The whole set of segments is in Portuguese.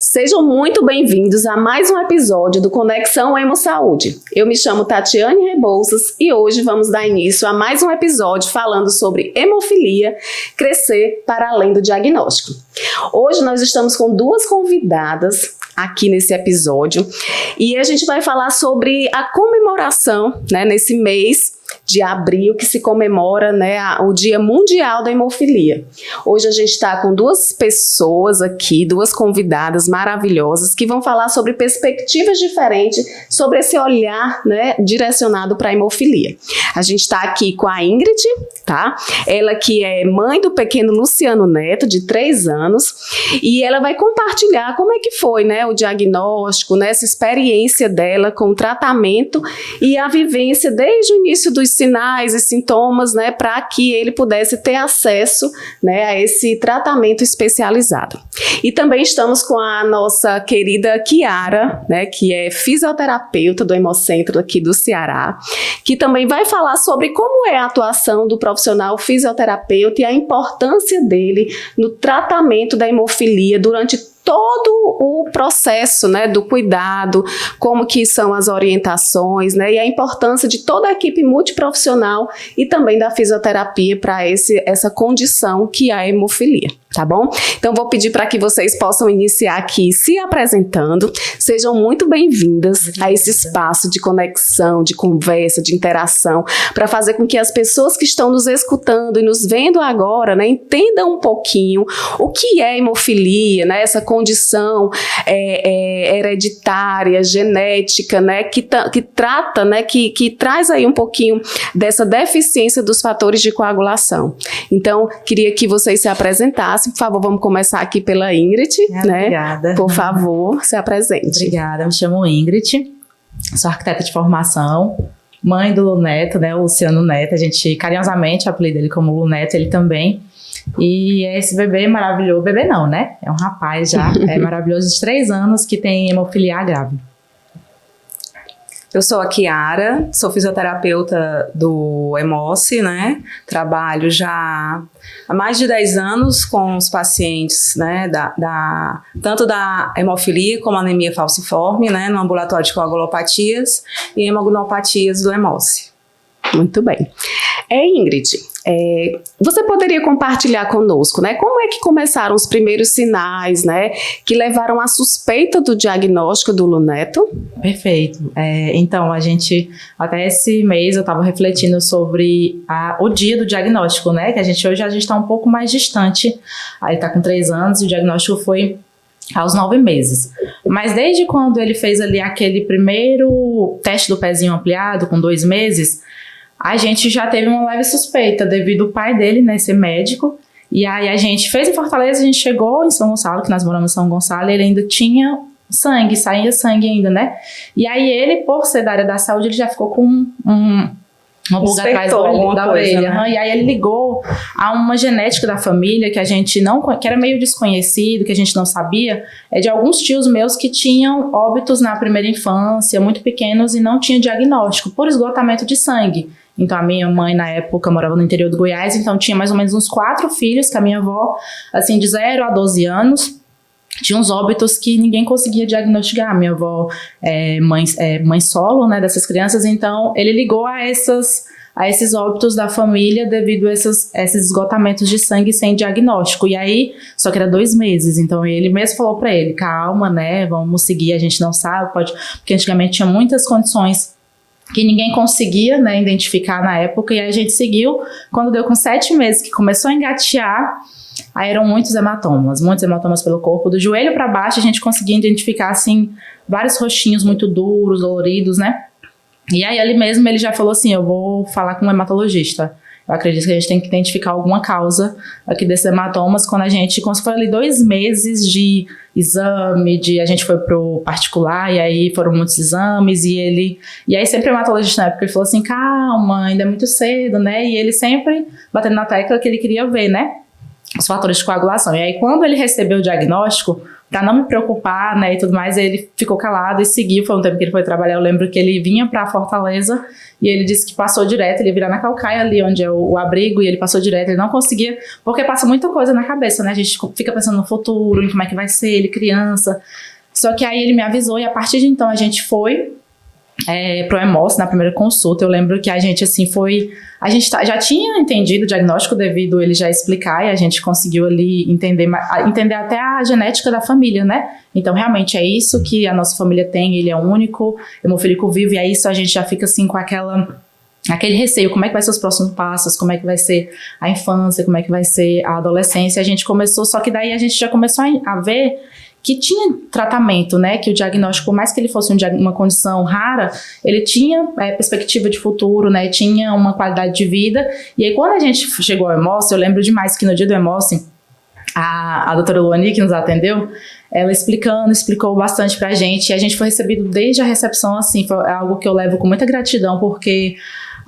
Sejam muito bem-vindos a mais um episódio do Conexão Hemosaúde. Eu me chamo Tatiane Rebouças e hoje vamos dar início a mais um episódio falando sobre hemofilia, crescer para além do diagnóstico. Hoje nós estamos com duas convidadas aqui nesse episódio e a gente vai falar sobre a comemoração, nesse mês de abril, que se comemora o Dia Mundial da Hemofilia. Hoje a gente está com duas pessoas aqui, duas convidadas maravilhosas, que vão falar sobre perspectivas diferentes, sobre esse olhar direcionado para a hemofilia. A gente está aqui com a Ingrid, tá? Ela que é mãe do pequeno Luciano Neto, de 3 anos, e ela vai compartilhar como é que foi o diagnóstico, essa experiência dela com o tratamento e a vivência desde o início dos sinais e sintomas, para que ele pudesse ter acesso, a esse tratamento especializado. E também estamos com a nossa querida Kiara, que é fisioterapeuta do Hemocentro aqui do Ceará, que também vai falar sobre como é a atuação do profissional fisioterapeuta e a importância dele no tratamento da hemofilia durante todo o processo, do cuidado, como que são as orientações, e a importância de toda a equipe multiprofissional e também da fisioterapia para essa condição que é a hemofilia, tá bom? Então vou pedir para que vocês possam iniciar aqui se apresentando. Sejam muito bem-vindas a esse espaço de conexão, de conversa, de interação, para fazer com que as pessoas que estão nos escutando e nos vendo agora, entendam um pouquinho o que é hemofilia, essa condição hereditária, genética, que trata, que traz aí um pouquinho dessa deficiência dos fatores de coagulação. Então, queria que vocês se apresentassem. Por favor, vamos começar aqui pela Ingrid. Obrigada. Por favor, se apresente. Obrigada, me chamo Ingrid, sou arquiteta de formação, mãe do Neto, o Luciano Neto. A gente carinhosamente apelida ele como Lu Neto, ele também. E é esse bebê maravilhoso, bebê não, é um rapaz já, maravilhoso de 3 anos que tem hemofilia grave. Eu sou a Kiara, sou fisioterapeuta do Hemoce, trabalho já há mais de 10 anos com os pacientes, tanto da hemofilia como anemia falciforme, no ambulatório de coagulopatias e hemoglobinopatias do Hemoce. Muito bem. Ingrid, você poderia compartilhar conosco, como é que começaram os primeiros sinais, que levaram à suspeita do diagnóstico do Luneto? Perfeito. Então, até esse mês eu estava refletindo sobre o dia do diagnóstico, que hoje a gente está um pouco mais distante. Ele está com 3 anos e o diagnóstico foi aos 9 meses. Mas desde quando ele fez ali aquele primeiro teste do pezinho ampliado, com 2 meses, a gente já teve uma leve suspeita devido ao pai dele, ser médico. E aí a gente fez em Fortaleza, a gente chegou em São Gonçalo, que nós moramos em São Gonçalo, e ele ainda tinha sangue, saía sangue ainda, E aí ele, por ser da área da saúde, ele já ficou com uma pulga atrás da orelha. E aí ele ligou a uma genética da família que a gente que era meio desconhecido, que a gente não sabia, de alguns tios meus que tinham óbitos na primeira infância, muito pequenos, e não tinha diagnóstico, por esgotamento de sangue. Então a minha mãe na época morava no interior do Goiás, então tinha mais ou menos uns 4 filhos, que a minha avó, assim, de 0 a 12 anos, tinha uns óbitos que ninguém conseguia diagnosticar. Minha avó é mãe solo, dessas crianças, então ele ligou a esses óbitos da família devido a esses esgotamentos de sangue sem diagnóstico. E aí, só que era 2 meses, então ele mesmo falou pra ele, calma, vamos seguir, a gente não sabe, porque antigamente tinha muitas condições que ninguém conseguia, identificar na época, e aí a gente seguiu. Quando deu com 7 meses, que começou a engatear, aí eram muitos hematomas pelo corpo, do joelho para baixo, a gente conseguia identificar, assim, vários roxinhos muito duros, doloridos, E aí ele mesmo, ele já falou assim, eu vou falar com um hematologista. Eu acredito que a gente tem que identificar alguma causa aqui desses hematomas. Quando foi ali 2 meses de exame, a gente foi pro particular, e aí foram muitos exames, e aí sempre o hematologista na época, ele falou assim, calma, ainda é muito cedo, e ele sempre batendo na tecla que ele queria ver, os fatores de coagulação. E aí quando ele recebeu o diagnóstico, pra não me preocupar, né, e tudo mais, ele ficou calado e seguiu. Foi um tempo que ele foi trabalhar, eu lembro que ele vinha pra Fortaleza e ele disse que passou direto, ele ia virar na Caucaia ali, onde é o abrigo, e ele passou direto, ele não conseguia, porque passa muita coisa na cabeça, né, a gente fica pensando no futuro, em como é que vai ser, ele criança. Só que aí ele me avisou e a partir de então a gente foi pro EMOS na primeira consulta. Eu lembro que a gente assim a gente já tinha entendido o diagnóstico devido ele já explicar, e a gente conseguiu ali entender até a genética da família, né? Então realmente é isso que a nossa família tem, ele é único, hemofílico vivo, e é isso, a gente já fica assim com aquele receio, como é que vai ser os próximos passos, como é que vai ser a infância, como é que vai ser a adolescência. A gente começou, só que daí a gente já começou a ver que tinha tratamento, né, que o diagnóstico, por mais que ele fosse uma condição rara, ele tinha perspectiva de futuro, né, tinha uma qualidade de vida. E aí quando a gente chegou ao EMOS, eu lembro demais que no dia do EMOS, a doutora Luani, que nos atendeu, ela explicou bastante pra gente, e a gente foi recebido desde a recepção, assim, foi algo que eu levo com muita gratidão, porque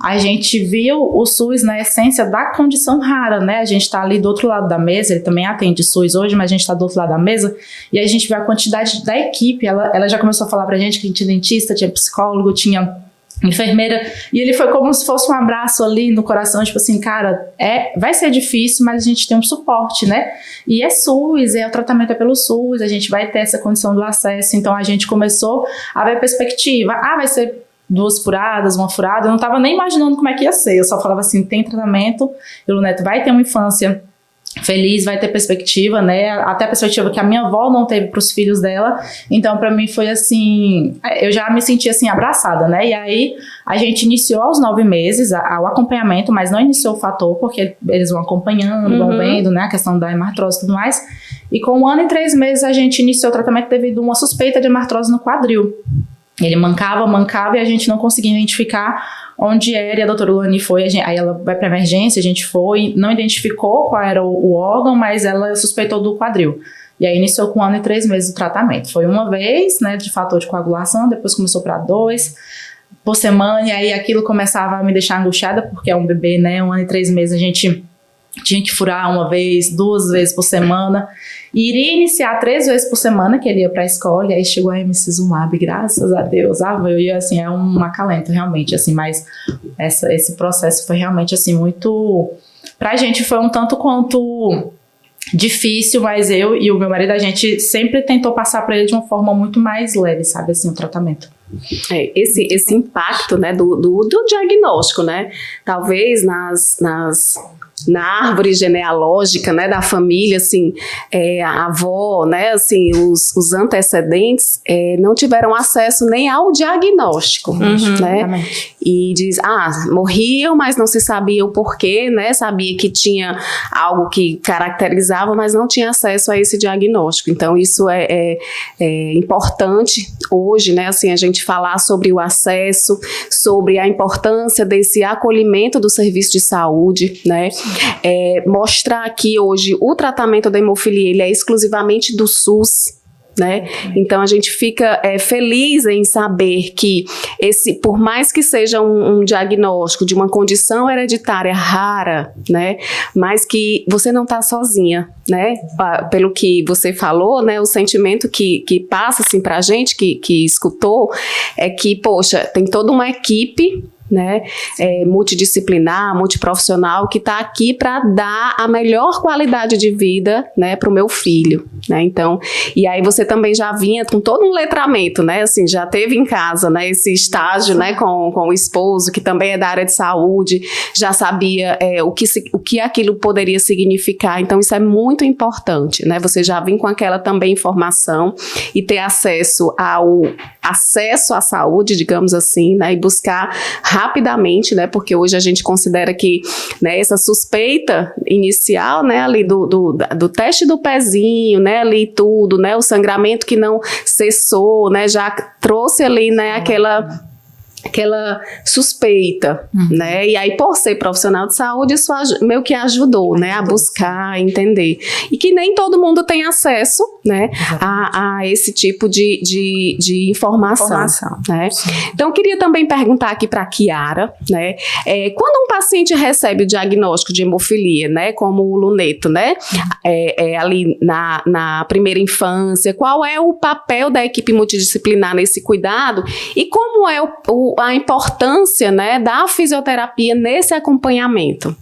a gente viu o SUS na essência da condição rara, né? A gente tá ali do outro lado da mesa, ele também atende SUS hoje, mas a gente tá do outro lado da mesa, e a gente vê a quantidade da equipe. Ela já começou a falar pra gente que tinha dentista, tinha psicólogo, tinha enfermeira, e ele foi como se fosse um abraço ali no coração, tipo assim, cara, vai ser difícil, mas a gente tem um suporte, né? E é SUS, o tratamento é pelo SUS, a gente vai ter essa condição do acesso. Então a gente começou a ver perspectiva, vai ser 2 furadas, 1 furada, eu não tava nem imaginando como é que ia ser, eu só falava assim, tem tratamento, e o Neto vai ter uma infância feliz, vai ter perspectiva, né, até a perspectiva que a minha avó não teve pros filhos dela. Então pra mim foi assim, eu já me senti assim abraçada, né, e aí a gente iniciou aos 9 meses o acompanhamento, mas não iniciou o fator, porque eles vão acompanhando, vão vendo, né, a questão da hemartrose e tudo mais, e com 1 ano e 3 meses a gente iniciou o tratamento devido a uma suspeita de hemartrose no quadril. Ele mancava e a gente não conseguia identificar onde era, e a doutora Luani foi, aí ela vai para emergência, a gente foi, não identificou qual era o órgão, mas ela suspeitou do quadril. E aí iniciou com 1 ano e 3 meses o tratamento. Foi uma vez, né, de fator de coagulação, depois começou para 2 por semana, e aí aquilo começava a me deixar angustiada, porque é um bebê, né, 1 ano e 3 meses, a gente tinha que furar 1 vez, 2 vezes por semana, e iria iniciar 3 vezes por semana, que ele ia pra escola, e aí chegou a Emicizumab, graças a Deus, eu ia assim, é um acalento realmente, assim, mas esse processo foi realmente assim, muito, pra gente foi um tanto quanto difícil, mas eu e o meu marido, a gente sempre tentou passar pra ele de uma forma muito mais leve, sabe, assim, o tratamento. Esse impacto, né, do diagnóstico, né, talvez na árvore genealógica, né, da família, assim, a avó, né, assim, os antecedentes não tiveram acesso nem ao diagnóstico, né, exatamente. E diz, morriam, mas não se sabia o porquê, né, sabia que tinha algo que caracterizava, mas não tinha acesso a esse diagnóstico. Então isso é importante hoje, né, assim, a gente falar sobre o acesso, sobre a importância desse acolhimento do serviço de saúde, né, mostrar que hoje o tratamento da hemofilia ele é exclusivamente do SUS, né? Então a gente fica feliz em saber que por mais que seja um diagnóstico de uma condição hereditária rara, né? Mas que você não está sozinha, né? Pelo que você falou, né? O sentimento que passa assim pra gente que escutou é que, poxa, tem toda uma equipe, né, multidisciplinar, multiprofissional, que está aqui para dar a melhor qualidade de vida, né, para o meu filho, né, então, e aí você também já vinha com todo um letramento, né, assim, já teve em casa, né, esse estágio, né, com o esposo, que também é da área de saúde, já sabia o que aquilo poderia significar. Então isso é muito importante, né, você já vem com aquela também informação e ter acesso à saúde, digamos assim, né, e buscar rapidamente, né, porque hoje a gente considera que, né, essa suspeita inicial, né, ali do teste do pezinho, né, ali tudo, né, o sangramento que não cessou, né, já trouxe ali, né, aquela suspeita, né? E aí, por ser profissional de saúde, isso meio que ajudou, né? A buscar, a entender. E que nem todo mundo tem acesso, né? A esse tipo de informação. Né? Então, eu queria também perguntar aqui para a Kiara, né? Quando um paciente recebe o diagnóstico de hemofilia, né? Como o Luneto, né? Ali na primeira infância, qual é o papel da equipe multidisciplinar nesse cuidado e como é a importância, né, da fisioterapia nesse acompanhamento?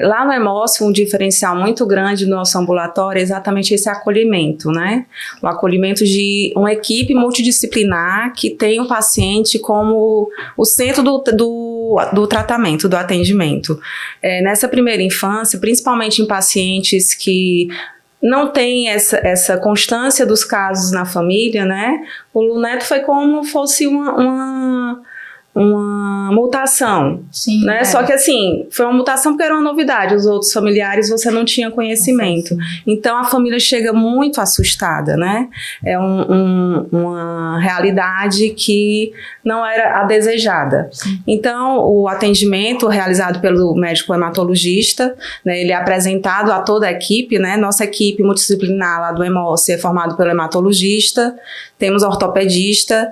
Lá no Hemócio, um diferencial muito grande do nosso ambulatório é exatamente esse acolhimento, né? O acolhimento de uma equipe multidisciplinar que tem o paciente como o centro do tratamento, do atendimento. Nessa primeira infância, principalmente em pacientes que não tem essa constância dos casos na família, né? O Luneto foi como fosse uma mutação, Sim, né? Só que assim, foi uma mutação porque era uma novidade, os outros familiares você não tinha conhecimento. Então a família chega muito assustada, né? É uma realidade que não era a desejada. Então o atendimento realizado pelo médico hematologista, né, ele é apresentado a toda a equipe, né? Nossa equipe multidisciplinar lá do Hemócio é formado pelo hematologista, temos ortopedista,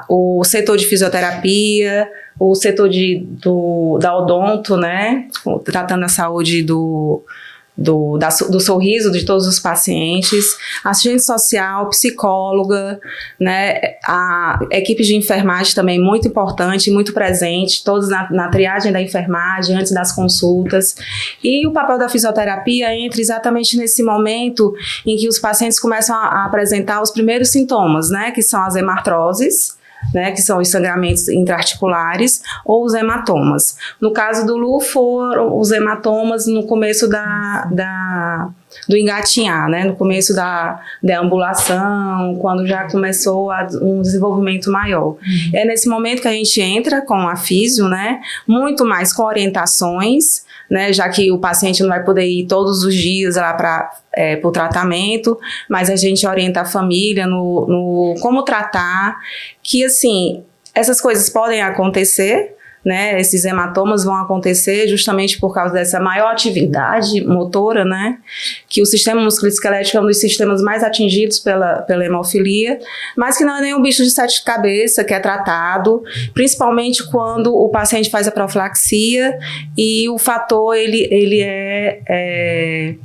o setor de fisioterapia, o setor da odonto, né, tratando a saúde do sorriso de todos os pacientes, assistente social, psicóloga, né, a equipe de enfermagem também muito importante, muito presente, todos na triagem da enfermagem, antes das consultas. E o papel da fisioterapia entra exatamente nesse momento em que os pacientes começam a apresentar os primeiros sintomas, né, que são as hemartroses, né, que são os sangramentos intraarticulares ou os hematomas. No caso do Lu, foram os hematomas no começo do engatinhar, né, no começo da deambulação, quando já começou um desenvolvimento maior. É nesse momento que a gente entra com a físio, né, muito mais com orientações, né, já que o paciente não vai poder ir todos os dias lá para o tratamento, mas a gente orienta a família no como tratar, que assim, essas coisas podem acontecer, né, esses hematomas vão acontecer justamente por causa dessa maior atividade motora, né, que o sistema musculoesquelético é um dos sistemas mais atingidos pela hemofilia, mas que não é nenhum bicho de sete cabeças que é tratado, principalmente quando o paciente faz a profilaxia e o fator ele é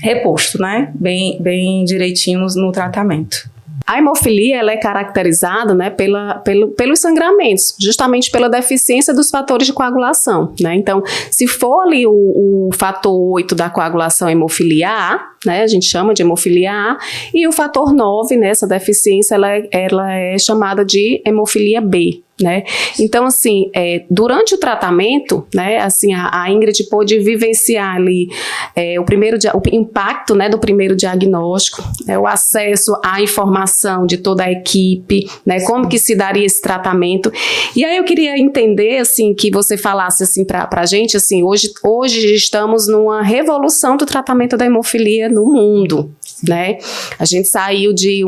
reposto, né, bem direitinho no tratamento. A hemofilia ela é caracterizada, né, pelos sangramentos, justamente pela deficiência dos fatores de coagulação, né? Então, se for ali o fator 8 da coagulação hemofilia A, né, a gente chama de hemofilia A, e o fator 9, né, essa deficiência, ela é chamada de hemofilia B. Né? Então, assim, durante o tratamento, né, assim, a Ingrid pôde vivenciar ali o impacto, né, do primeiro diagnóstico, o acesso à informação de toda a equipe, né, como que se daria esse tratamento. E aí eu queria entender, assim, que você falasse, assim, pra gente, assim, hoje estamos numa revolução do tratamento da hemofilia no mundo. Né? A gente saiu de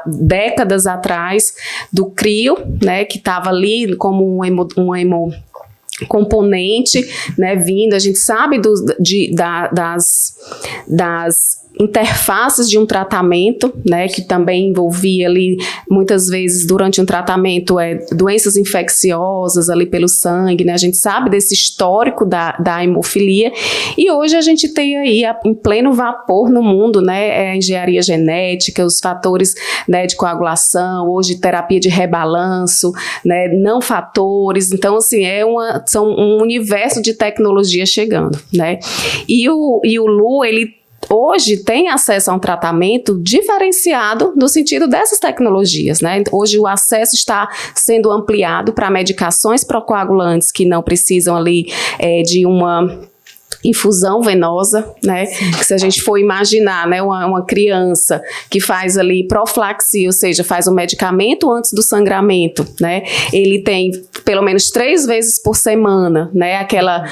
décadas atrás do CRIO, né, que estava ali como um componente, né, vindo, a gente sabe das interfaces de um tratamento, né, que também envolvia ali, muitas vezes, durante um tratamento, doenças infecciosas ali pelo sangue, né, a gente sabe desse histórico da hemofilia, e hoje a gente tem aí, em pleno vapor no mundo, né, a engenharia genética, os fatores, né, de coagulação, hoje terapia de rebalanço, né, não fatores, então, assim, são um universo de tecnologia chegando, né, e o Lu, ele hoje tem acesso a um tratamento diferenciado no sentido dessas tecnologias, né? Hoje o acesso está sendo ampliado para medicações procoagulantes que não precisam ali de uma infusão venosa, né? Que se a gente for imaginar, né, uma criança que faz ali profilaxia, ou seja, faz um medicamento antes do sangramento, né? Ele tem pelo menos 3 vezes por semana, né? Aquela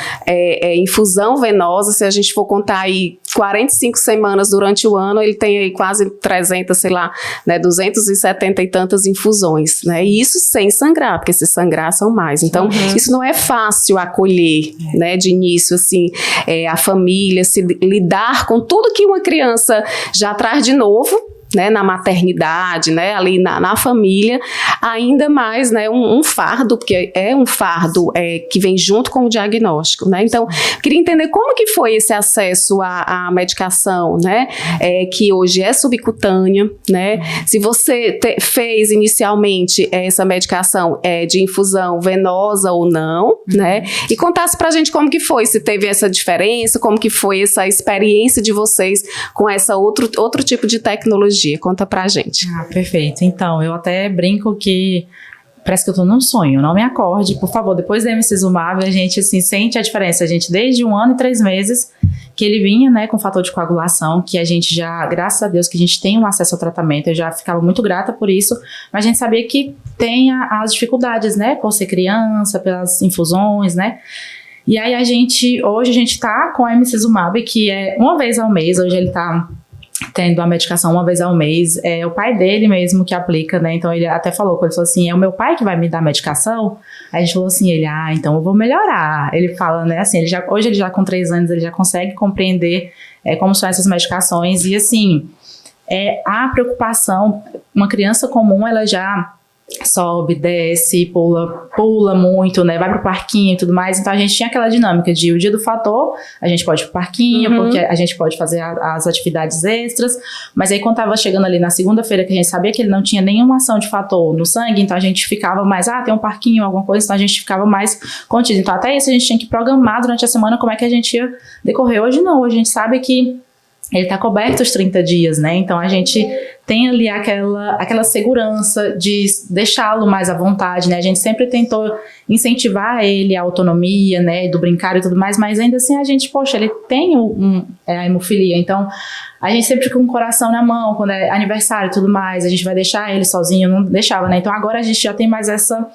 infusão venosa, se a gente for contar aí 45 semanas durante o ano, ele tem aí quase 300, sei lá, né, 270 e tantas infusões, né? E isso sem sangrar, porque se sangrar são mais. Então, isso não é fácil acolher, né, de início, assim, a família, se lidar com tudo que uma criança já traz de novo, né, na maternidade, né, ali na família, ainda mais, né, um fardo, porque é um fardo que vem junto com o diagnóstico, né, então, queria entender como que foi esse acesso à medicação, né, que hoje é subcutânea, né, se você fez inicialmente essa medicação de infusão venosa ou não, né, e contasse pra gente como que foi, se teve essa diferença, como que foi essa experiência de vocês com essa outro tipo de tecnologia. Conta pra gente. Perfeito. Então, eu até brinco que parece que eu tô num sonho, não me acorde, por favor. Depois da emicizumab, a gente, assim, sente a diferença. A gente, desde 1 ano e 3 meses, que ele vinha, né, com fator de coagulação, que a gente já, graças a Deus, que a gente tem um acesso ao tratamento, eu já ficava muito grata por isso, mas a gente sabia que tem as dificuldades, né, por ser criança, pelas infusões, né. E aí hoje a gente tá com a emicizumab, que é 1 vez ao mês, hoje ele tá tendo a medicação 1 vez ao mês, é o pai dele mesmo que aplica, né, então ele até falou assim, é o meu pai que vai me dar a medicação? Aí a gente falou assim, então eu vou melhorar, ele fala, né, assim, hoje ele já com 3 anos, ele já consegue compreender como são essas medicações, e assim, a preocupação, uma criança comum, ela já sobe, desce, pula muito, né, vai pro parquinho e tudo mais, então a gente tinha aquela dinâmica de o dia do fator, a gente pode ir pro parquinho, porque a gente pode fazer as atividades extras, mas aí quando tava chegando ali na segunda-feira, que a gente sabia que ele não tinha nenhuma ação de fator no sangue, então a gente ficava mais, tem um parquinho, alguma coisa, então a gente ficava mais contido, então até isso a gente tinha que programar durante a semana como é que a gente ia decorrer. Hoje não, hoje a gente sabe que ele está coberto os 30 dias, né? Então a gente tem ali aquela segurança de deixá-lo mais à vontade, né? A gente sempre tentou incentivar ele a autonomia, né? Do brincar e tudo mais, mas ainda assim a gente, poxa, ele tem a hemofilia, então a gente sempre com o coração na mão, quando é aniversário e tudo mais, a gente vai deixar ele sozinho, não deixava, né? Então agora a gente já tem mais essa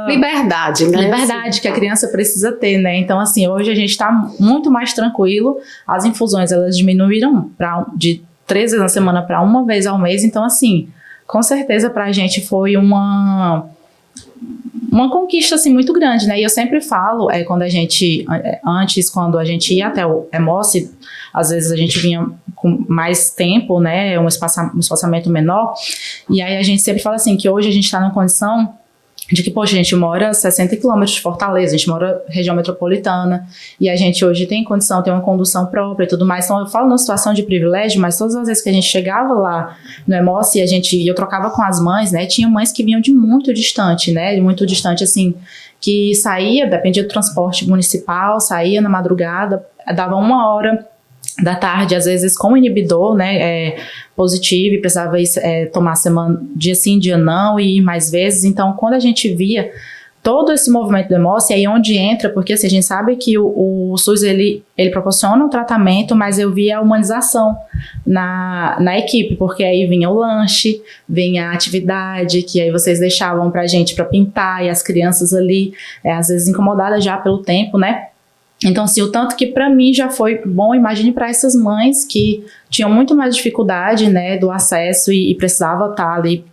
liberdade, né? Liberdade que a criança precisa ter, né? Então, assim, hoje a gente está muito mais tranquilo. As infusões, elas diminuíram de 3 vezes na semana para 1 vez ao mês. Então, assim, com certeza para a gente foi uma conquista, assim, muito grande, né? E eu sempre falo, quando a gente ia até o Hemossi, às vezes a gente vinha com mais tempo, né? Um espaçamento menor. E aí a gente sempre fala assim, que hoje a gente está numa condição de que, poxa, a gente mora a 60 quilômetros de Fortaleza, a gente mora na região metropolitana, e a gente hoje tem condição, tem uma condução própria e tudo mais. Então eu falo numa situação de privilégio, mas todas as vezes que a gente chegava lá no Hemossi e eu trocava com as mães, né, tinha mães que vinham de muito distante, né, de muito distante, assim, que saía, dependia do transporte municipal, saía na madrugada, dava 1h da tarde, às vezes com inibidor, né, positivo, e precisava tomar semana, dia sim, dia não, e ir mais vezes. Então, quando a gente via todo esse movimento do Hemossi, aí onde entra, porque assim, a gente sabe que o SUS, ele proporciona um tratamento, mas eu via a humanização na equipe, porque aí vinha o lanche, vinha a atividade, que aí vocês deixavam pra gente pra pintar, e as crianças ali, às vezes incomodadas já pelo tempo, né? Então, assim, o tanto que para mim já foi bom, imagine para essas mães que tinham muito mais dificuldade, né, do acesso e precisava estar ali,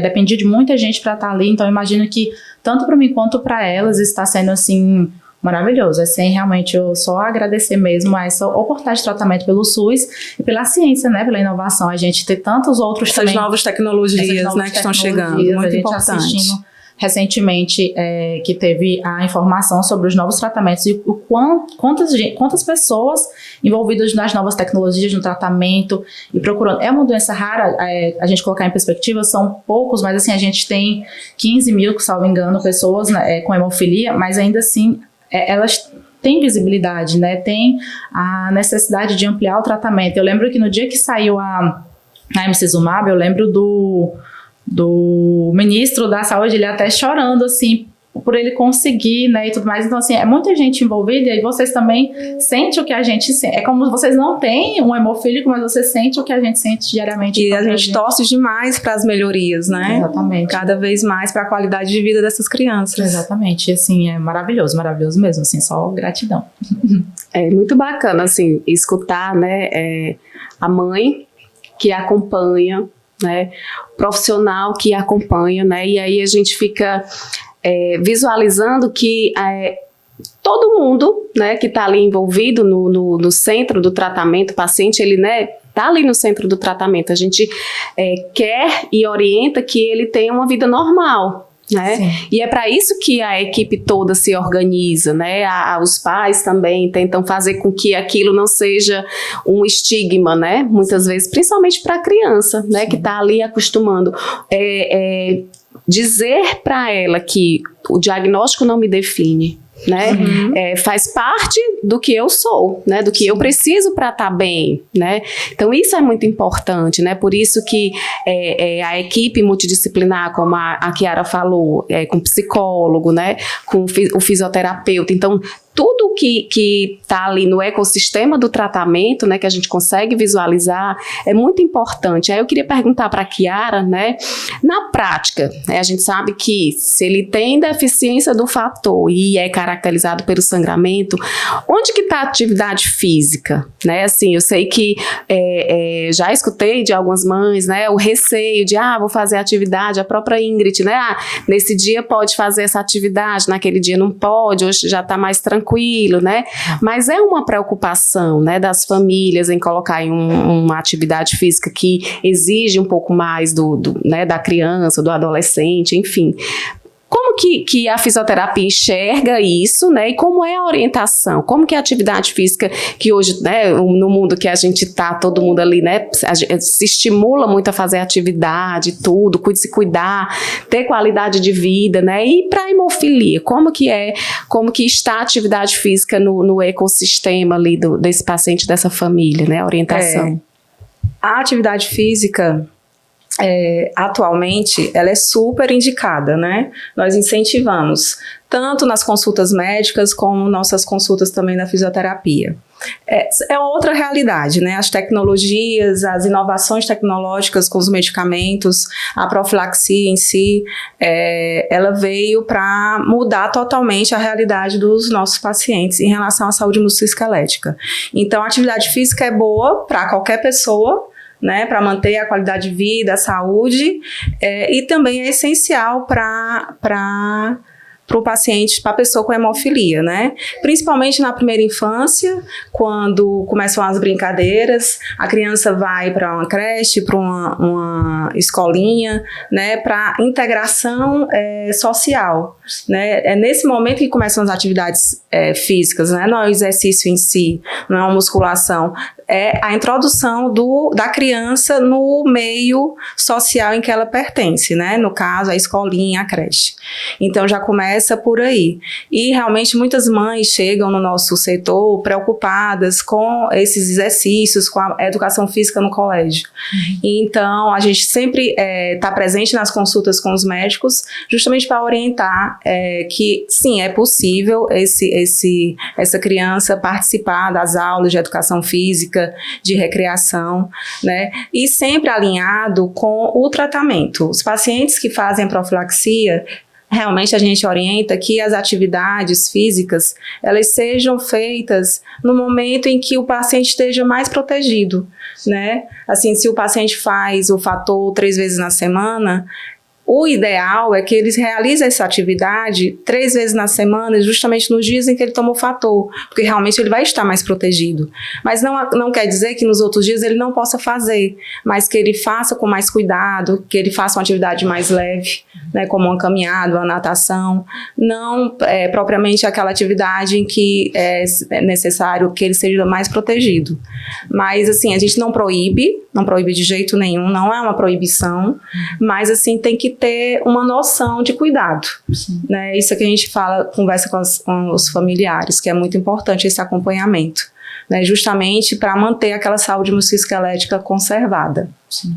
dependia de muita gente para estar ali. Então, eu imagino que tanto para mim quanto para elas está sendo, assim, maravilhoso. Assim, realmente, eu só agradecer mesmo a essa oportunidade de tratamento pelo SUS e pela ciência, né, pela inovação. A gente ter tantos outros essas novas tecnologias, né, que estão chegando, muito importante. Recentemente, que teve a informação sobre os novos tratamentos e quantas pessoas envolvidas nas novas tecnologias no tratamento e procurando. É uma doença rara, a gente colocar em perspectiva, são poucos, mas assim, a gente tem 15 mil, salvo engano, pessoas, né, com hemofilia, mas ainda assim, elas têm visibilidade, né, tem a necessidade de ampliar o tratamento. Eu lembro que no dia que saiu a emicizumab, eu lembro do ministro da saúde, ele até chorando, assim, por ele conseguir, né, e tudo mais. Então, assim, é muita gente envolvida e vocês também sentem o que a gente sente. É como vocês não têm um hemofílico, mas você sente o que a gente sente diariamente. E a gente torce demais para as melhorias, né? Exatamente. Cada vez mais para a qualidade de vida dessas crianças. Exatamente. E, assim, é maravilhoso mesmo, assim, só gratidão. É muito bacana, assim, escutar, né, a mãe que acompanha, né, o profissional que acompanha, né, e aí a gente fica visualizando que todo mundo, né, que está ali envolvido no centro do tratamento, o paciente, ele, né, está ali no centro do tratamento, a gente quer e orienta que ele tenha uma vida normal, né? E é para isso que a equipe toda se organiza, né? Os pais também tentam fazer com que aquilo não seja um estigma, né? Muitas vezes, principalmente para a criança, né? Que está ali acostumando. Dizer para ela que o diagnóstico não me define, né? Faz parte do que eu sou, né? Do que eu preciso para estar bem, né? Então isso é muito importante, né? Por isso que a equipe multidisciplinar, como a Kiara falou, com psicólogo, né? Com o fisioterapeuta, então tudo que está ali no ecossistema do tratamento, né, que a gente consegue visualizar, é muito importante. Aí eu queria perguntar para a Kiara, né, na prática, né, a gente sabe que se ele tem deficiência do fator e é caracterizado pelo sangramento, onde que está a atividade física? Né, assim, eu sei que já escutei de algumas mães, né, o receio de, vou fazer atividade, a própria Ingrid, né, nesse dia pode fazer essa atividade, naquele dia não pode, hoje já está mais tranquilo, né? Mas é uma preocupação, né, das famílias em colocar em uma atividade física que exige um pouco mais né, da criança, do adolescente, enfim. Como que a fisioterapia enxerga isso, né? E como é a orientação? Como que a atividade física, que hoje, né, no mundo que a gente está, todo mundo ali, né, se estimula muito a fazer atividade, tudo, se cuidar, ter qualidade de vida, né? E para a hemofilia, como que está a atividade física no ecossistema ali desse paciente, dessa família, né? A orientação. A atividade física, atualmente, ela é super indicada, né? Nós incentivamos, tanto nas consultas médicas, como nossas consultas também na fisioterapia. É outra realidade, né? As tecnologias, as inovações tecnológicas com os medicamentos, a profilaxia em si, ela veio para mudar totalmente a realidade dos nossos pacientes em relação à saúde musculoesquelética. Então, a atividade física é boa para qualquer pessoa, né, para manter a qualidade de vida, a saúde, e também é essencial para o paciente, para a pessoa com hemofilia, né? Principalmente na primeira infância, quando começam as brincadeiras, a criança vai para uma creche, para uma escolinha, né, para integração social, né? É nesse momento que começam as atividades físicas, né? Não é o exercício em si, não é uma musculação, é a introdução da criança no meio social em que ela pertence, né? No caso, a escolinha, a creche. Então, já começa por aí. E, realmente, muitas mães chegam no nosso setor preocupadas com esses exercícios, com a educação física no colégio. Então, a gente sempre está presente nas consultas com os médicos, justamente para orientar que, sim, é possível essa criança participar das aulas de educação física, de recreação, né? E sempre alinhado com o tratamento. Os pacientes que fazem profilaxia, realmente a gente orienta que as atividades físicas, elas sejam feitas no momento em que o paciente esteja mais protegido, né? Assim, se o paciente faz o fator 3 vezes na semana, o ideal é que eles realizem essa atividade 3 vezes na semana, justamente nos dias em que ele toma o fator, porque realmente ele vai estar mais protegido. Mas não quer dizer que nos outros dias ele não possa fazer, mas que ele faça com mais cuidado, que ele faça uma atividade mais leve, né, como uma caminhada, uma natação, não propriamente aquela atividade em que é necessário que ele seja mais protegido. Mas, assim, a gente não proíbe de jeito nenhum, não é uma proibição, mas, assim, tem que ter uma noção de cuidado, né? Isso é que a gente conversa com os familiares, que é muito importante esse acompanhamento, né? Justamente para manter aquela saúde musculoesquelética conservada. Sim.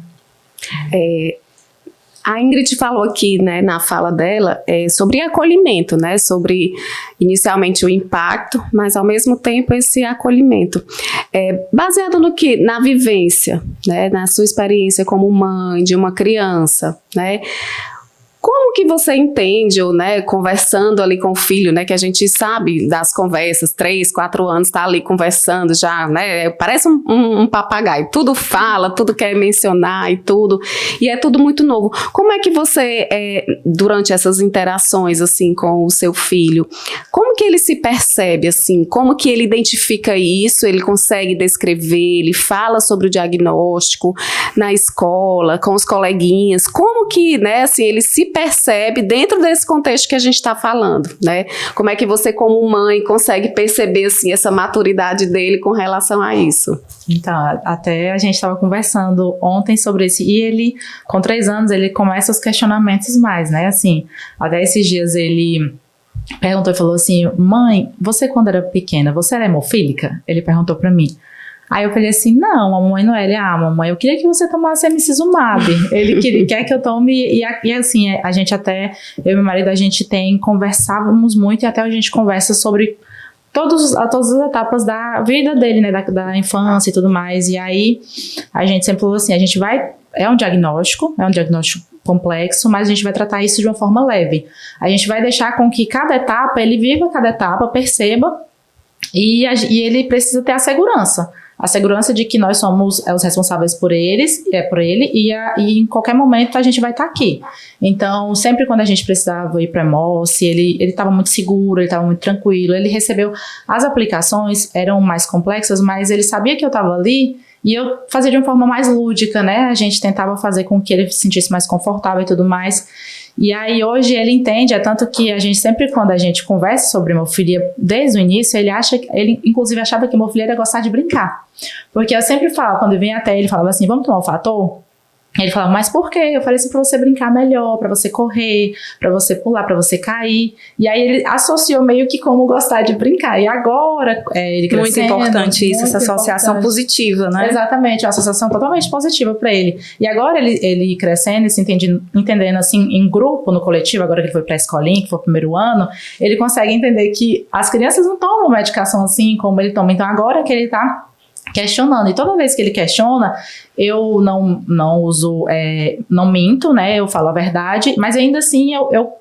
A Ingrid falou aqui, né, na fala dela, sobre acolhimento, né, sobre inicialmente o impacto, mas ao mesmo tempo esse acolhimento. Baseado no que? Na vivência, né, na sua experiência como mãe de uma criança, né, como que você entende, ou, né, conversando ali com o filho, né, que a gente sabe das conversas, 3, 4 anos, tá ali conversando já, né, parece um papagaio, tudo fala, tudo quer mencionar e tudo, e é tudo muito novo. Como é que você, durante essas interações, assim, com o seu filho, como que ele se percebe, assim, como que ele identifica isso, ele consegue descrever, ele fala sobre o diagnóstico na escola, com os coleguinhas, como que, né, assim, ele se percebe dentro desse contexto que a gente está falando, né? Como é que você, como mãe, consegue perceber, assim, essa maturidade dele com relação a isso? Então, até a gente estava conversando ontem sobre isso, e ele, com 3 anos, ele começa os questionamentos mais, né? Assim, até esses dias ele perguntou e falou assim: mãe, você quando era pequena, você era hemofílica? Ele perguntou para mim. Aí eu falei assim, não, mamãe não é. Ele, mamãe, eu queria que você tomasse emicizumab. Ele quer que eu tome, e assim, a gente até, eu e meu marido, a gente conversávamos muito, e até a gente conversa sobre todas as etapas da vida dele, né, da infância e tudo mais, e aí a gente sempre falou assim, é um diagnóstico complexo, mas a gente vai tratar isso de uma forma leve. A gente vai deixar com que cada etapa, ele viva cada etapa, perceba, e ele precisa ter a segurança de que nós somos os responsáveis por ele, e em qualquer momento a gente vai estar aqui. Então, sempre quando a gente precisava ir para a Emoce, ele estava muito seguro, ele estava muito tranquilo, ele recebeu, as aplicações eram mais complexas, mas ele sabia que eu estava ali, e eu fazia de uma forma mais lúdica, né? A gente tentava fazer com que ele se sentisse mais confortável e tudo mais. E aí hoje ele entende, é tanto que a gente sempre, quando a gente conversa sobre hemofilia, desde o início, ele inclusive achava que hemofilia era gostar de brincar. Porque eu sempre falo, quando vinha até ele, falava assim, vamos tomar um fator? Ele falava, mas por quê? Eu falei assim, pra você brincar melhor, pra você correr, pra você pular, pra você cair. E aí ele associou meio que como gostar de brincar. E agora, ele crescendo... Muito importante isso, essa associação positiva, né? Exatamente, uma associação totalmente positiva pra ele. E agora ele crescendo e se entendendo assim em grupo, no coletivo, agora que ele foi pra escolinha, que foi o primeiro ano, ele consegue entender que as crianças não tomam medicação assim como ele toma. Então agora que ele tá questionando, e toda vez que ele questiona, eu não uso, não minto, né, eu falo a verdade, mas ainda assim eu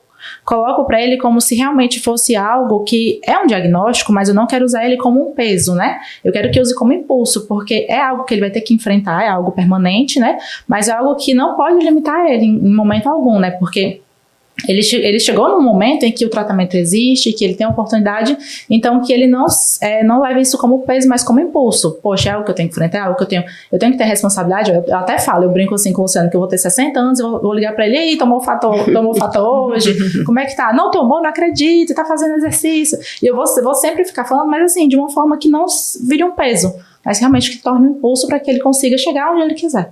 coloco para ele como se realmente fosse algo que é um diagnóstico, mas eu não quero usar ele como um peso, né, eu quero que use como impulso, porque é algo que ele vai ter que enfrentar, é algo permanente, né, mas é algo que não pode limitar ele em momento algum, né, porque ele chegou num momento em que o tratamento existe, que ele tem oportunidade, então que ele não leva isso como peso, mas como impulso. Poxa, é algo que eu tenho que enfrentar, é algo que eu tenho que ter responsabilidade. Eu até falo, eu brinco assim com o Luciano, que eu vou ter 60 anos, eu vou ligar pra ele, e aí, tomou o fator hoje? Como é que tá? Não tomou, não acredito, tá fazendo exercício. E eu vou sempre ficar falando, mas assim, de uma forma que não vire um peso, mas realmente que torne um impulso para que ele consiga chegar onde ele quiser.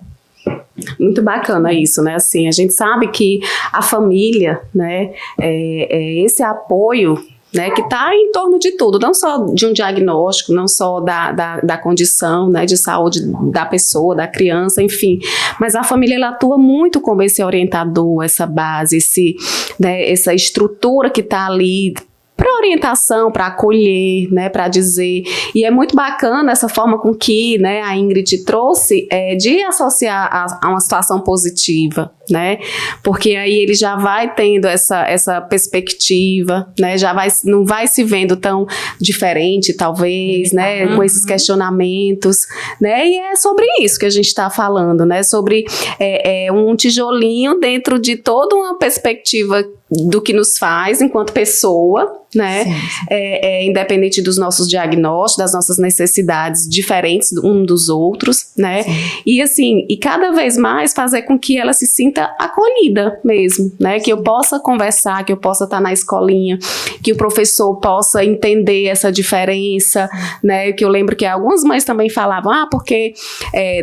Muito bacana isso, né? Assim, a gente sabe que a família, né, esse apoio, né, que está em torno de tudo, não só de um diagnóstico, não só da condição, né, de saúde da pessoa, da criança, enfim, mas a família ela atua muito como esse orientador, essa base, né, essa estrutura que está ali para orientação, para acolher, né, para dizer, e é muito bacana essa forma com que, né, a Ingrid trouxe de associar a uma situação positiva, né, porque aí ele já vai tendo essa perspectiva, né, não vai se vendo tão diferente, talvez, né, com esses questionamentos, né, e é sobre isso que a gente está falando, né, sobre um tijolinho dentro de toda uma perspectiva do que nos faz enquanto pessoa, né, independente dos nossos diagnósticos, das nossas necessidades diferentes um dos outros, né, e assim, e cada vez mais fazer com que ela se sinta acolhida mesmo, né, que eu possa conversar, que eu possa estar na escolinha, que o professor possa entender essa diferença, né, que eu lembro que algumas mães também falavam, porque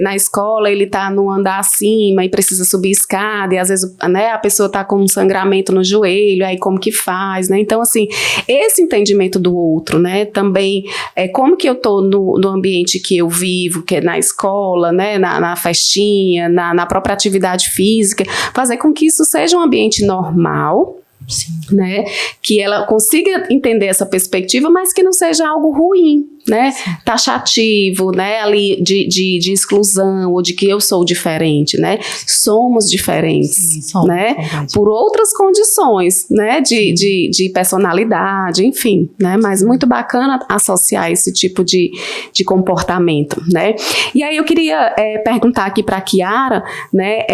na escola ele tá no andar acima e precisa subir escada, e às vezes, né, a pessoa tá com um sangramento no joelho, aí como que faz, né, então assim, esse entendimento do outro, né? Também como que eu estou no ambiente que eu vivo, que é na escola, né? Na festinha, na própria atividade física, fazer com que isso seja um ambiente normal. Sim. Né? Que ela consiga entender essa perspectiva, mas que não seja algo ruim, né? Taxativo, né? Ali de exclusão, ou de que eu sou diferente, né? Somos diferentes. Sim, somos, né? Por outras condições, né? De personalidade, enfim, né? Mas muito bacana associar esse tipo de comportamento, né? E aí eu queria perguntar aqui para a Kiara, né?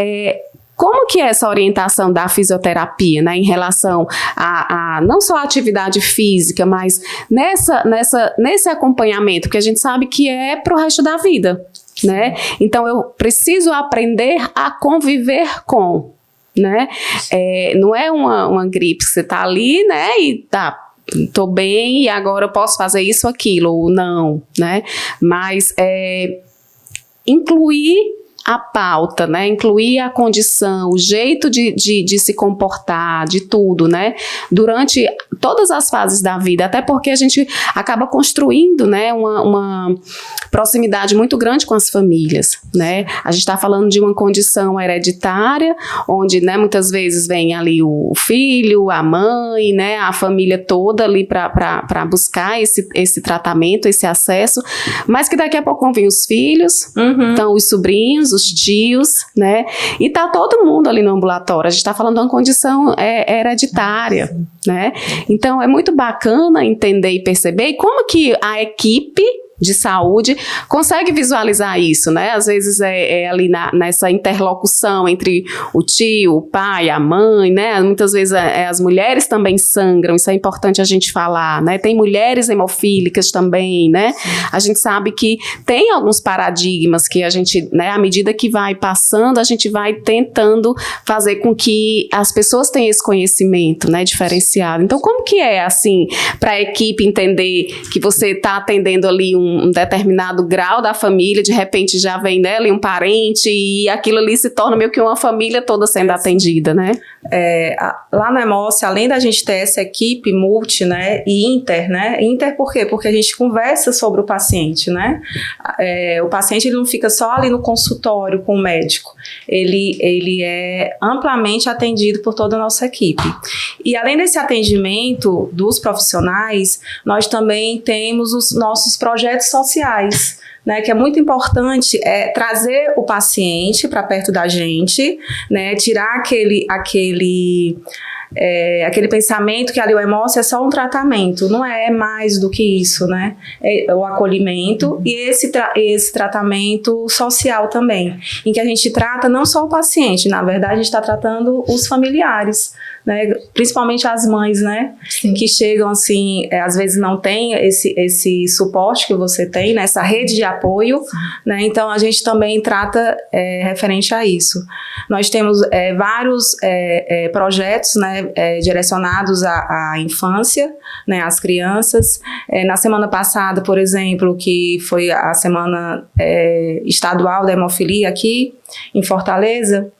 Como que é essa orientação da fisioterapia, né, em relação a não só a atividade física, mas nesse acompanhamento, que a gente sabe que é para o resto da vida, né? Então eu preciso aprender a conviver com, né? Não é uma gripe que você está ali, né, e tá, tô bem e agora eu posso fazer isso, aquilo, ou não, né? Mas incluir a pauta, né, incluir a condição, o jeito de se comportar, de tudo, né, durante todas as fases da vida, até porque a gente acaba construindo, né, uma proximidade muito grande com as famílias, né, a gente está falando de uma condição hereditária, onde, né, muitas vezes vem ali o filho, a mãe, né, a família toda ali para buscar esse tratamento, esse acesso, mas que daqui a pouco vão vir os filhos, então os sobrinhos, os tios, né? E tá todo mundo ali no ambulatório. A gente tá falando de uma condição hereditária, né? Então é muito bacana entender e perceber e como que a equipe de saúde consegue visualizar isso, né? Às vezes ali nessa interlocução entre o tio, o pai, a mãe, né? Muitas vezes as mulheres também sangram, isso é importante a gente falar, né? Tem mulheres hemofílicas também, né? A gente sabe que tem alguns paradigmas que a gente, né, à medida que vai passando, a gente vai tentando fazer com que as pessoas tenham esse conhecimento, né, diferenciado. Então, como que é, assim, para a equipe entender que você está atendendo ali um determinado grau da família, de repente já vem dela um parente e aquilo ali se torna meio que uma família toda sendo atendida, né? Lá no EMOSSE, além da gente ter essa equipe multi, né, e inter, né? Inter por quê? Porque a gente conversa sobre o paciente, né? O paciente ele não fica só ali no consultório com o médico, ele é amplamente atendido por toda a nossa equipe. E além desse atendimento dos profissionais, nós também temos os nossos projetos sociais, né, que é muito importante trazer o paciente para perto da gente, né, tirar aquele pensamento que ali o EMOSSE é só um tratamento, não é mais do que isso, né? É o acolhimento e esse tratamento social também, em que a gente trata não só o paciente, na verdade a gente está tratando os familiares, né? Principalmente as mães, né? Sim. Que chegam assim, às vezes não tem esse suporte que você tem, né? Essa rede de apoio, né? Então a gente também trata referente a isso. Nós temos vários projetos, né, direcionados à infância, né, às crianças. Na semana passada, por exemplo, que foi a semana estadual da hemofilia aqui em Fortaleza,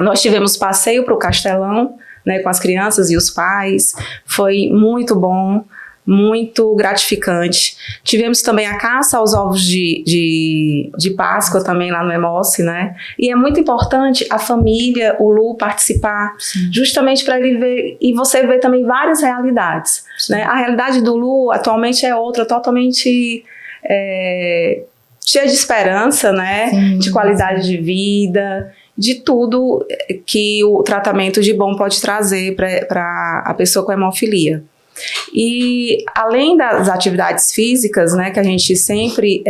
nós tivemos passeio para o Castelão, né, com as crianças e os pais. Foi muito bom, muito gratificante. Tivemos também a caça aos ovos de Páscoa também lá no EMOSSE, né? E é muito importante a família, o Lu participar, justamente para ele ver, e você ver também várias realidades, né? A realidade do Lu atualmente é outra, totalmente cheia de esperança, né? Sim. De qualidade de vida, de tudo que o tratamento de bom pode trazer para a pessoa com hemofilia. E além das atividades físicas, né, que a gente sempre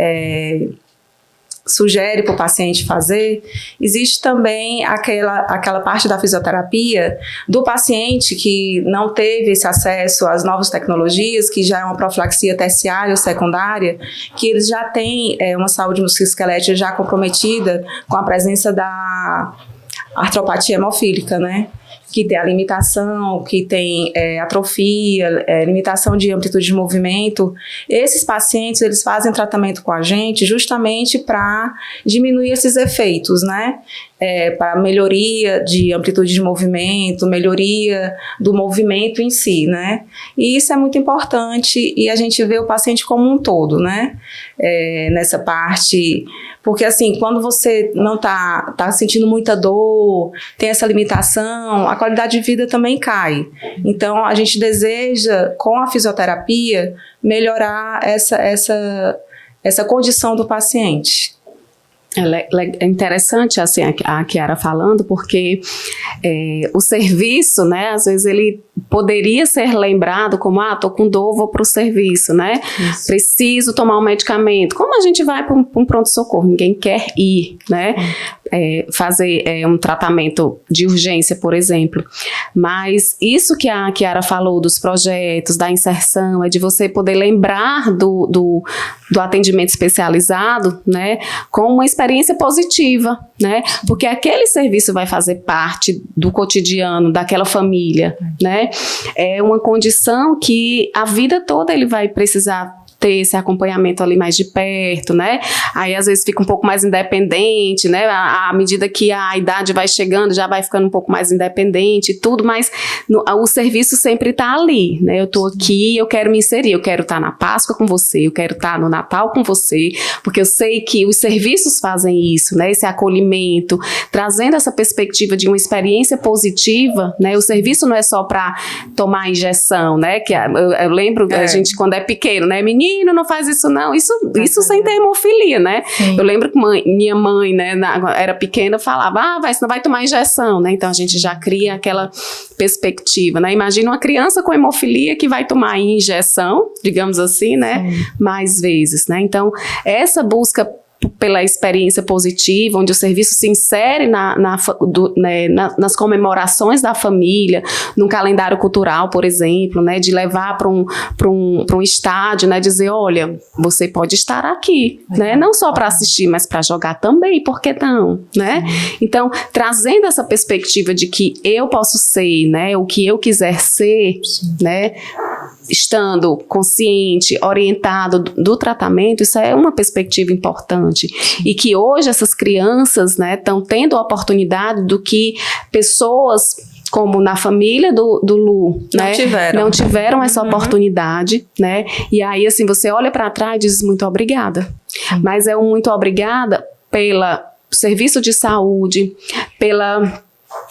sugere para o paciente fazer, existe também aquela parte da fisioterapia do paciente que não teve esse acesso às novas tecnologias, que já é uma profilaxia terciária ou secundária, que eles já têm uma saúde musculoesquelética já comprometida com a presença da artropatia hemofílica, né? Que tem a limitação, que tem atrofia, limitação de amplitude de movimento. Esses pacientes, eles fazem tratamento com a gente justamente para diminuir esses efeitos, né? para melhoria de amplitude de movimento, melhoria do movimento em si, né? E isso é muito importante e a gente vê o paciente como um todo, né? Nessa parte, porque assim, quando você não tá sentindo muita dor, tem essa limitação, a qualidade de vida também cai. Então, a gente deseja, com a fisioterapia, melhorar essa condição do paciente. É interessante assim a Chiara falando, porque o serviço, né, às vezes ele poderia ser lembrado como, tô com dor, vou para o serviço, né? Isso. Preciso tomar um medicamento. Como a gente vai para um pronto-socorro? Ninguém quer ir, né? Fazer um tratamento de urgência, por exemplo. Mas isso que a Chiara falou dos projetos, da inserção, é de você poder lembrar do atendimento especializado, né, com uma experiência positiva, né, porque aquele serviço vai fazer parte do cotidiano daquela família, né, é uma condição que a vida toda ele vai precisar ter esse acompanhamento ali mais de perto, né? Aí às vezes fica um pouco mais independente, né? À medida que a idade vai chegando, já vai ficando um pouco mais independente e tudo, mas o serviço sempre está ali, né? Eu estou aqui, eu quero me inserir, eu quero estar na Páscoa com você, eu quero estar no Natal com você, porque eu sei que os serviços fazem isso, né? Esse acolhimento, trazendo essa perspectiva de uma experiência positiva, né? O serviço não é só para tomar injeção, né? Que eu lembro a gente quando é pequeno, né? Menino, não faz isso não, isso sem ter hemofilia, né? Sim. Eu lembro que minha mãe, né, era pequena, falava, você não vai tomar injeção, né? Então a gente já cria aquela perspectiva, né? Imagina uma criança com hemofilia que vai tomar injeção, digamos assim, né? Sim. Mais vezes, né? Então essa busca pela experiência positiva, onde o serviço se insere nas comemorações da família, num calendário cultural, por exemplo, né, de levar para um estádio, né, dizer, olha, você pode estar aqui, né, não só para assistir, mas para jogar também, por que não, né? Então, trazendo essa perspectiva de que eu posso ser, né, o que eu quiser ser, né, estando consciente, orientado do tratamento, isso é uma perspectiva importante. E que hoje essas crianças, né, estão tendo a oportunidade do que pessoas como na família do Lu, né, não tiveram essa oportunidade, né, e aí assim você olha para trás e diz muito obrigada, mas é um muito obrigada pelo serviço de saúde, pela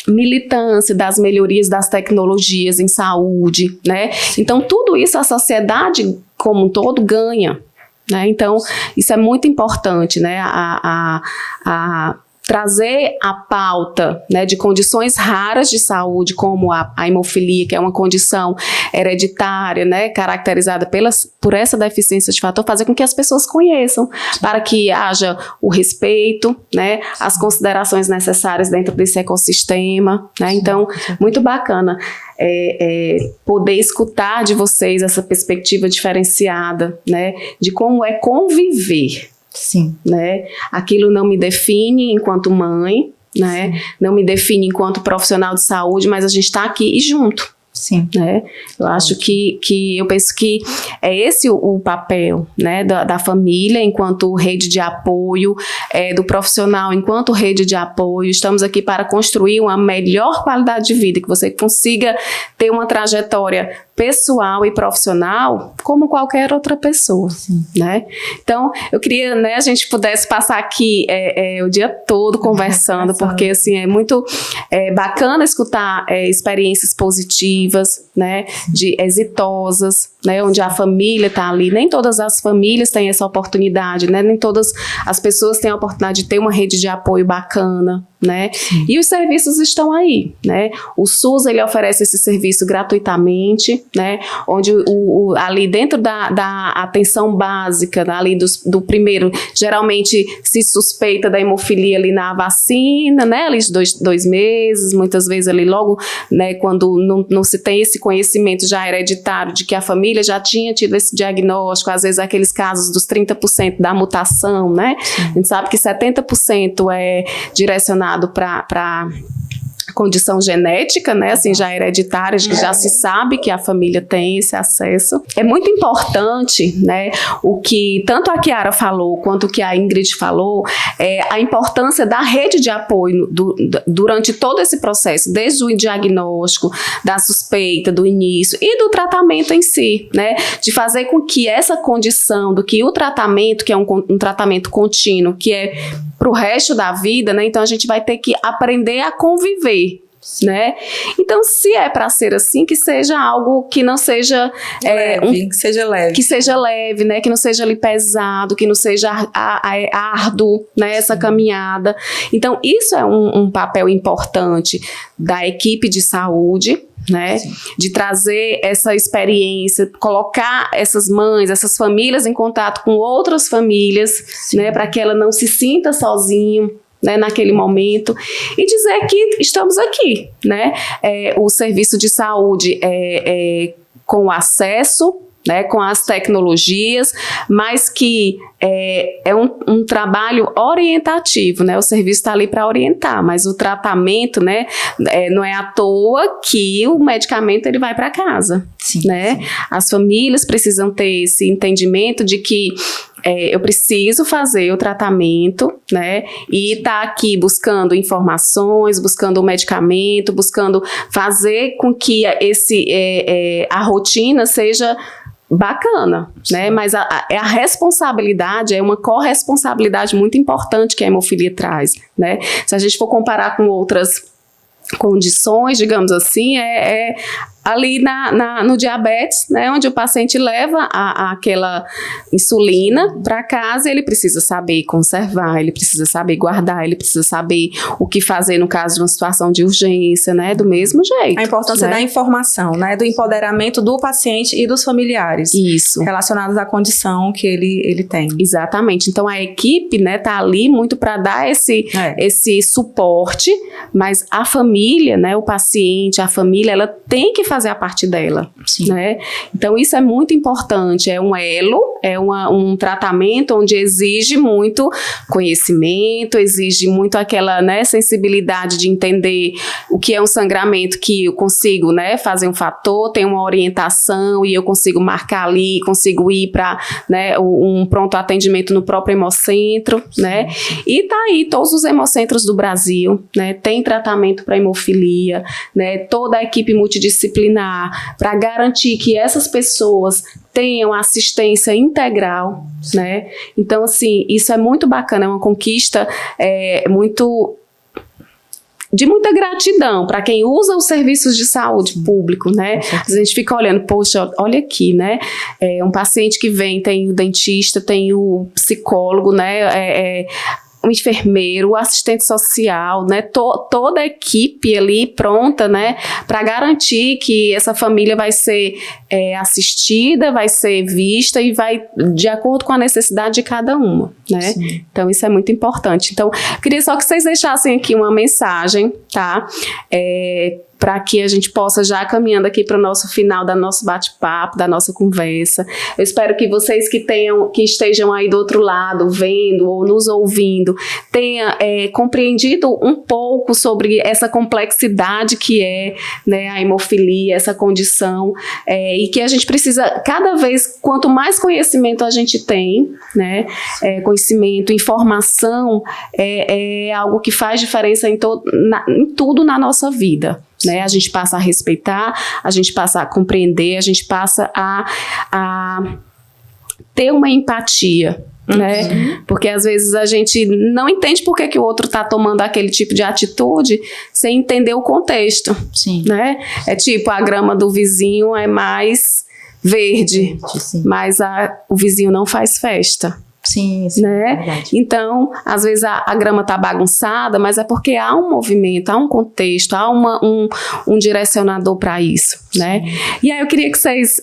militância das melhorias das tecnologias em saúde, né? Então tudo isso a sociedade como um todo ganha, né? Então isso é muito importante, né? A trazer a pauta, né, de condições raras de saúde, como a hemofilia, que é uma condição hereditária, né, caracterizada por essa deficiência de fator, fazer com que as pessoas conheçam, para que haja o respeito, né, as considerações necessárias dentro desse ecossistema, né? Então, muito bacana poder escutar de vocês essa perspectiva diferenciada, né, de como é conviver. Sim. Né? Aquilo não me define enquanto mãe, né? Não me define enquanto profissional de saúde, mas a gente está aqui e junto. Sim. Né? Eu acho que eu penso que é esse o papel, né, da família enquanto rede de apoio, do profissional enquanto rede de apoio. Estamos aqui para construir uma melhor qualidade de vida, que você consiga ter uma trajetória pessoal e profissional como qualquer outra pessoa, né? Então, eu queria, né, a gente pudesse passar aqui o dia todo conversando, porque assim, é muito bacana escutar experiências positivas, né, exitosas, né, onde a família está ali. Nem todas as famílias têm essa oportunidade, né? Nem todas as pessoas têm a oportunidade de ter uma rede de apoio bacana, né? E os serviços estão aí, né? O SUS, ele oferece esse serviço gratuitamente, né? Onde ali dentro da atenção básica, ali do primeiro, geralmente se suspeita da hemofilia ali na vacina, né? Ali de 2 meses, muitas vezes ali logo, né? Quando não se tem esse conhecimento já hereditário de que a família já tinha tido esse diagnóstico, às vezes aqueles casos dos 30% da mutação, né? A gente sabe que 70% é direcionado para condição genética, né, assim, já hereditária, que já se sabe que a família tem esse acesso. É muito importante, né, o que tanto a Kiara falou quanto o que a Ingrid falou, a importância da rede de apoio durante todo esse processo, desde o diagnóstico, da suspeita, do início e do tratamento em si, né, de fazer com que essa condição, do que o tratamento, que é um tratamento contínuo, que é para o resto da vida, né, então a gente vai ter que aprender a conviver, né? Então, se é para ser assim, que seja algo que não seja leve, que seja leve, né? Que não seja ali pesado, que não seja árduo, né? Essa caminhada. Então, isso é um papel importante da equipe de saúde, né? Sim. De trazer essa experiência, colocar essas mães, essas famílias em contato com outras famílias, sim, né? Para que ela não se sinta sozinha, né, naquele momento, e dizer que estamos aqui, né? O serviço de saúde com acesso, né, com as tecnologias, mas que é um trabalho orientativo, né? O serviço está ali para orientar, mas o tratamento, né, não é à toa que o medicamento ele vai para casa, sim, né? Sim. As famílias precisam ter esse entendimento de que eu preciso fazer o tratamento, né, e tá aqui buscando informações, buscando o medicamento, buscando fazer com que a rotina seja bacana, né, mas a responsabilidade é uma corresponsabilidade muito importante que a hemofilia traz, né. Se a gente for comparar com outras condições, digamos assim, ali no diabetes, né, onde o paciente leva aquela insulina para casa, ele precisa saber conservar, ele precisa saber guardar, ele precisa saber o que fazer no caso de uma situação de urgência, né, do mesmo jeito. A importância, né, da informação, né, do empoderamento do paciente e dos familiares. Isso. Relacionados à condição que ele tem. Exatamente. Então, a equipe, né, tá ali muito para dar esse suporte, mas a família, né, o paciente, a família, ela tem que fazer a parte dela, né? Então isso é muito importante, é um elo, um tratamento onde exige muito conhecimento, exige muito aquela, né, sensibilidade de entender o que é um sangramento, que eu consigo, né, fazer um fator, tem uma orientação e eu consigo marcar ali, consigo ir para, né, um pronto atendimento no próprio hemocentro, né? E tá aí todos os hemocentros do Brasil, né, tem tratamento para hemofilia, né, toda a equipe multidisciplinar para garantir que essas pessoas tenham assistência integral, né? Então, assim, isso é muito bacana, é uma conquista de muita gratidão para quem usa os serviços de saúde público, né? A gente fica olhando, poxa, olha aqui, né? Um paciente que vem, tem o dentista, tem o psicólogo, né? O enfermeiro, o assistente social, né, toda a equipe ali pronta, né, para garantir que essa família vai ser assistida, vai ser vista e vai de acordo com a necessidade de cada uma, né? Sim. Então isso é muito importante. Então, queria só que vocês deixassem aqui uma mensagem, tá? Para que a gente possa já caminhando aqui para o nosso final do nosso bate-papo, da nossa conversa. Eu espero que vocês que estejam aí do outro lado, vendo ou nos ouvindo, tenham compreendido um pouco sobre essa complexidade que é, né, a hemofilia, essa condição, e que a gente precisa, cada vez, quanto mais conhecimento a gente tem, né, conhecimento, informação, é algo que faz diferença em tudo na nossa vida. Né? A gente passa a respeitar, a gente passa a compreender, a gente passa a ter uma empatia, né? Porque às vezes a gente não entende por que o outro está tomando aquele tipo de atitude sem entender o contexto. Sim. Né? É tipo, a grama do vizinho é mais verde, mas o vizinho não faz festa. Sim, né? Verdade. Então, às vezes a grama tá bagunçada, mas é porque há um movimento, há um contexto, há um direcionador para isso, né? E aí eu queria que vocês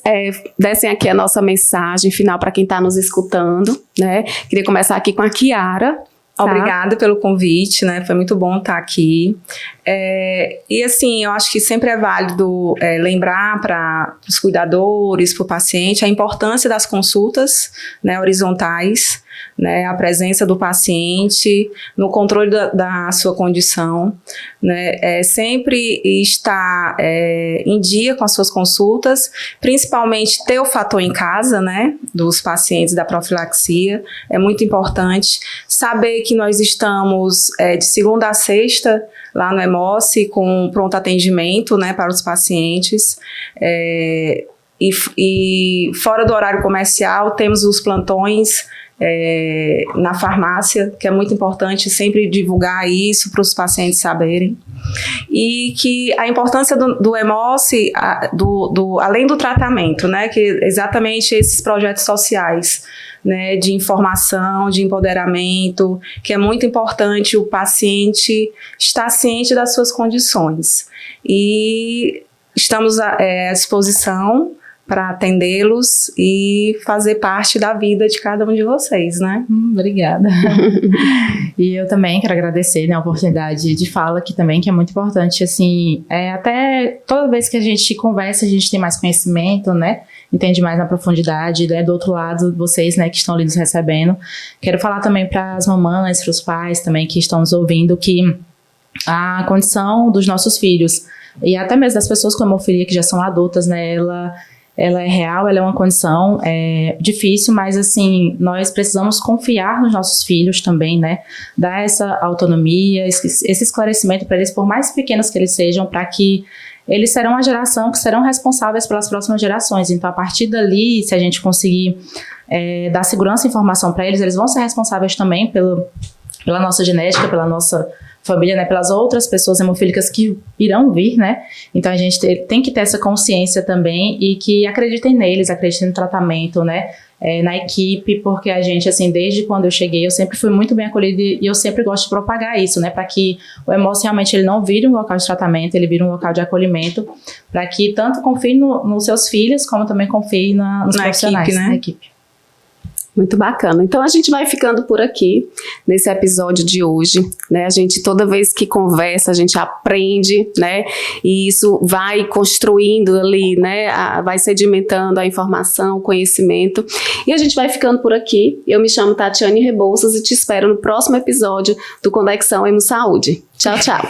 dessem aqui a nossa mensagem final para quem está nos escutando, né? Queria começar aqui com a Kiara. Obrigada pelo convite, né? Foi muito bom estar aqui. E assim, eu acho que sempre é válido lembrar para os cuidadores, para o paciente, a importância das consultas, né, horizontais, né, a presença do paciente no controle da sua condição, né, sempre estar em dia com as suas consultas, principalmente ter o fator em casa, né, dos pacientes da profilaxia, é muito importante. Saber que nós estamos de segunda a sexta lá no EMOSSE com pronto atendimento, né, para os pacientes, e fora do horário comercial temos os plantões na farmácia, que é muito importante sempre divulgar isso para os pacientes saberem. E que a importância do EMOSSE, além do tratamento, né, que exatamente esses projetos sociais, né, de informação, de empoderamento, que é muito importante o paciente estar ciente das suas condições. E estamos à disposição para atendê-los e fazer parte da vida de cada um de vocês, né? Obrigada. E eu também quero agradecer, né, a oportunidade de fala aqui também, que é muito importante, assim, até toda vez que a gente conversa, a gente tem mais conhecimento, né, entende mais na profundidade, né, do outro lado, vocês, né, que estão ali nos recebendo. Quero falar também para as mamães, para os pais também que estão nos ouvindo, que a condição dos nossos filhos, e até mesmo das pessoas com hemofilia que já são adultas, né, ela é real, ela é uma condição difícil, mas assim, nós precisamos confiar nos nossos filhos também, né? Dar essa autonomia, esse esclarecimento para eles, por mais pequenos que eles sejam, para que eles serão a geração que serão responsáveis pelas próximas gerações. Então, a partir dali, se a gente conseguir dar segurança e informação para eles, eles vão ser responsáveis também pela nossa genética, pela nossa família, né, pelas outras pessoas hemofílicas que irão vir, né, então a gente tem que ter essa consciência também e que acreditem neles, acreditem no tratamento, né, na equipe, porque a gente, assim, desde quando eu cheguei, eu sempre fui muito bem acolhida e eu sempre gosto de propagar isso, né, para que o EMOSSE realmente ele não vire um local de tratamento, ele vire um local de acolhimento, para que tanto confie nos seus filhos, como também confie nos profissionais, equipe, né? Na equipe. Muito bacana. Então a gente vai ficando por aqui nesse episódio de hoje, né? A gente toda vez que conversa, a gente aprende, né? E isso vai construindo ali, né? Vai sedimentando a informação, o conhecimento. E a gente vai ficando por aqui. Eu me chamo Tatiane Rebouças e te espero no próximo episódio do Conexão Hemosaúde. Tchau, tchau.